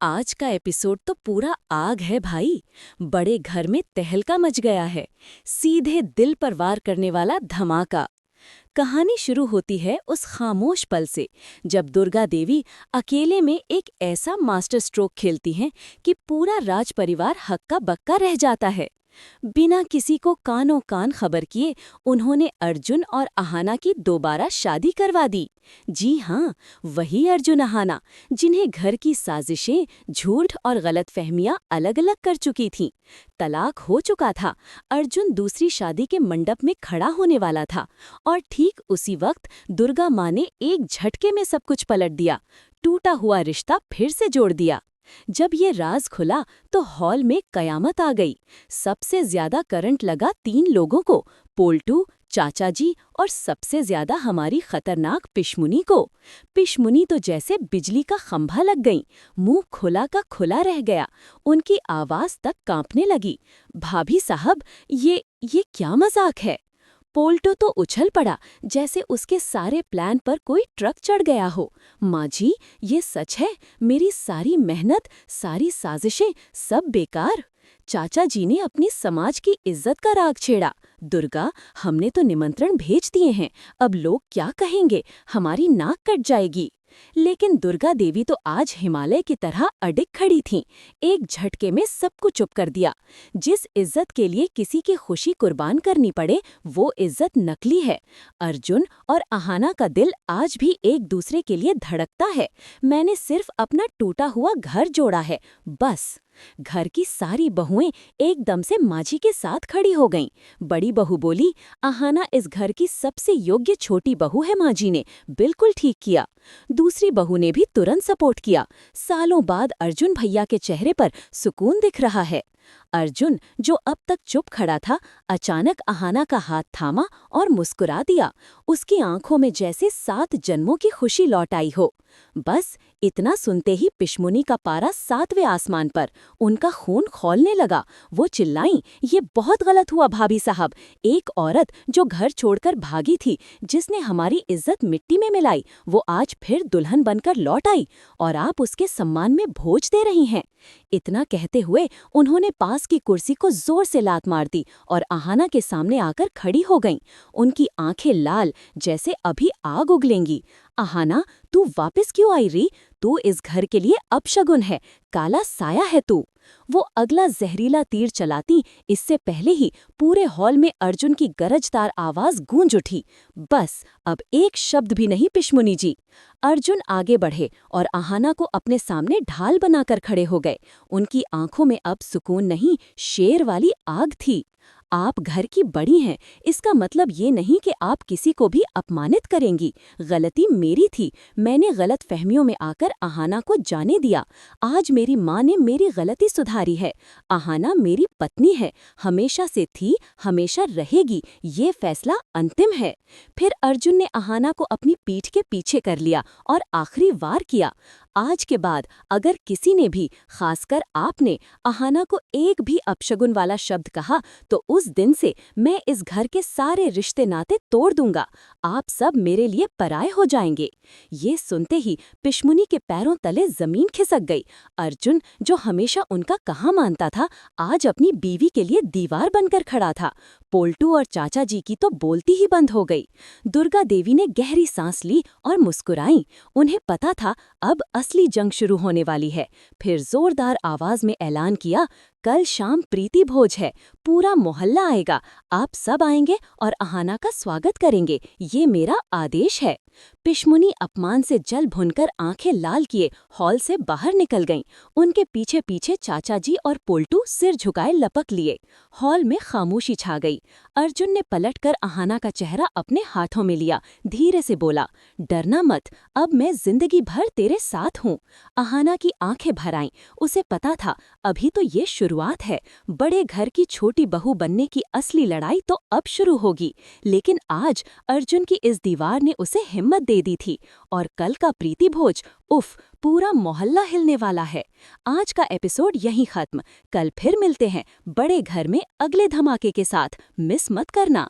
आज का एपिसोड तो पूरा आग है भाई। बड़े घर में तहलका मच गया है। सीधे दिल पर वार करने वाला धमाका। कहानी शुरू होती है उस खामोश पल से जब दुर्गा देवी अकेले में एक ऐसा मास्टर स्ट्रोक खेलती हैं कि पूरा राज परिवार हक्का बक्का रह जाता है। बिना किसी को कानों कान खबर किए उन्होंने अर्जुन और अहाना की दोबारा शादी करवा दी। जी हाँ, वही अर्जुन अहाना जिन्हें घर की साजिशें, झूठ और गलतफहमियां अलग अलग कर चुकी थीं। तलाक हो चुका था। अर्जुन दूसरी शादी के मंडप में खड़ा होने वाला था और ठीक उसी वक्त दुर्गा माँ ने एक झटके में सब कुछ पलट दिया। टूटा हुआ रिश्ता फिर से जोड़ दिया। जब ये राज खुला तो हॉल में कयामत आ गई। सबसे ज्यादा करंट लगा 3 लोगों को, पोल्टू, चाचा जी और सबसे ज्यादा हमारी खतरनाक पिशमुनी को। पिशमुनी तो जैसे बिजली का खंभा लग गई, मुंह खुला का खुला रह गया। उनकी आवाज तक कांपने लगी। भाभी साहब, ये क्या मजाक है? पोल्टो तो उछल पड़ा जैसे उसके सारे प्लान पर कोई ट्रक चढ़ गया हो। माँ जी, ये सच है? मेरी सारी मेहनत, सारी साजिशें, सब बेकार? चाचा जी ने अपनी समाज की इज्जत का राग छेड़ा। दुर्गा, हमने तो निमंत्रण भेज दिए हैं, अब लोग क्या कहेंगे? हमारी नाक कट जाएगी। लेकिन दुर्गा देवी तो आज हिमालय की तरह अडिग खड़ी थीं। एक झटके में सबको चुप कर दिया। जिस इज्जत के लिए किसी की खुशी कुर्बान करनी पड़े, वो इज्जत नकली है। अर्जुन और अहाना का दिल आज भी एक दूसरे के लिए धड़कता है। मैंने सिर्फ अपना टूटा हुआ घर जोड़ा है, बस। घर की सारी बहुएं एकदम से माझी के साथ खड़ी हो गईं। बड़ी बहू बोली, अहाना इस घर की सबसे योग्य छोटी बहू है, माजी ने बिल्कुल ठीक किया। दूसरी बहू ने भी तुरंत सपोर्ट किया। सालों बाद अर्जुन भैया के चेहरे पर सुकून दिख रहा है। अर्जुन, जो अब तक चुप खड़ा था, अचानक अहाना का हाथ थामा और मुस्कुरा दिया। उसकी आंखों में जैसे 7 जन्मों की खुशी लौट आई हो। बस इतना सुनते ही पिशमुनी का पारा 7वें आसमान पर। उनका खून खौलने लगा। वो चिल्लाईं, ये बहुत गलत हुआ भाभी साहब। एक औरत जो घर छोड़कर भागी थी, जिसने हमारी इज्जत मिट्टी में मिलाई, वो आज फिर दुल्हन बनकर लौट आई और आप उसके सम्मान में भोज दे रही हैं। इतना कहते हुए उन्होंने पास की कुर्सी को जोर से लात मार दी और अहाना के सामने आकर खड़ी हो गईं। उनकी आंखें लाल, जैसे अभी आग उगलेंगी। अहाना, तू वापस क्यों आई री? तू इस घर के लिए अपशगुन है, काला साया है तू। वो अगला जहरीला तीर चलाती इससे पहले ही पूरे हॉल में अर्जुन की गरजदार आवाज गूंज उठी। बस अब एक शब्द भी नहीं पिशमुनी जी। अर्जुन आगे बढ़े और अहाना को अपने सामने ढाल बनाकर खड़े हो गए। उनकी आंखों में अब सुकून नहीं, शेर वाली आग थी। आप घर की बड़ी हैं, इसका मतलब ये नहीं कि आप किसी को भी अपमानित करेंगी। गलती मेरी थी, मैंने गलत फहमियों में आकर अहाना को जाने दिया। आज मेरी माँ ने मेरी गलती सुधारी है। अहाना मेरी पत्नी है, हमेशा से थी, हमेशा रहेगी। ये फैसला अंतिम है। फिर अर्जुन ने अहाना को अपनी पीठ के पीछे कर लिया और आखिरी वार किया। आज के बाद अगर किसी ने भी, खासकर आपने, अहाना को एक भी अपशगुन वाला शब्द कहा तो उस दिन से मैं इस घर के सारे रिश्ते नाते तोड़ दूंगा। आप सब मेरे लिए पराये हो जाएंगे। ये सुनते ही पिशमुनी के पैरों तले जमीन खिसक गई। अर्जुन, जो हमेशा उनका कहा मानता था, आज अपनी बीवी के लिए दीवार बनकर खड़ा था। पोल्टू और चाचा जी की तो बोलती ही बंद हो गई। दुर्गा देवी ने गहरी सांस ली और मुस्कुराई। उन्हें पता था अब असली जंग शुरू होने वाली है। फिर जोरदार आवाज में ऐलान किया, कल शाम प्रीति भोज है, पूरा मोहल्ला आएगा। आप सब आएंगे और अहाना का स्वागत करेंगे, ये मेरा आदेश है। पिशमुनी अपमान से जल भुनकर आंखें लाल किए हॉल से बाहर निकल गईं। उनके पीछे पीछे चाचा जी और पोल्टू सिर झुकाए लपक लिए। हॉल में खामोशी छा गई। अर्जुन ने पलटकर अहाना का चेहरा अपने हाथों में लिया, धीरे से बोला, डरना मत, अब मैं जिंदगी भर तेरे साथ हूँ। अहाना की आंखें भर आईं। उसे पता था अभी तो ये शुरुआत है। बड़े घर की छोटी बहू बनने की असली लड़ाई तो अब शुरू होगी। लेकिन आज अर्जुन की इस दीवार ने उसे हिम्मत दे दी थी। और कल का प्रीति भोज, उफ, पूरा मोहल्ला हिलने वाला है। आज का एपिसोड यहीं खत्म। कल फिर मिलते हैं बड़े घर में अगले धमाके के साथ। मिस मत करना।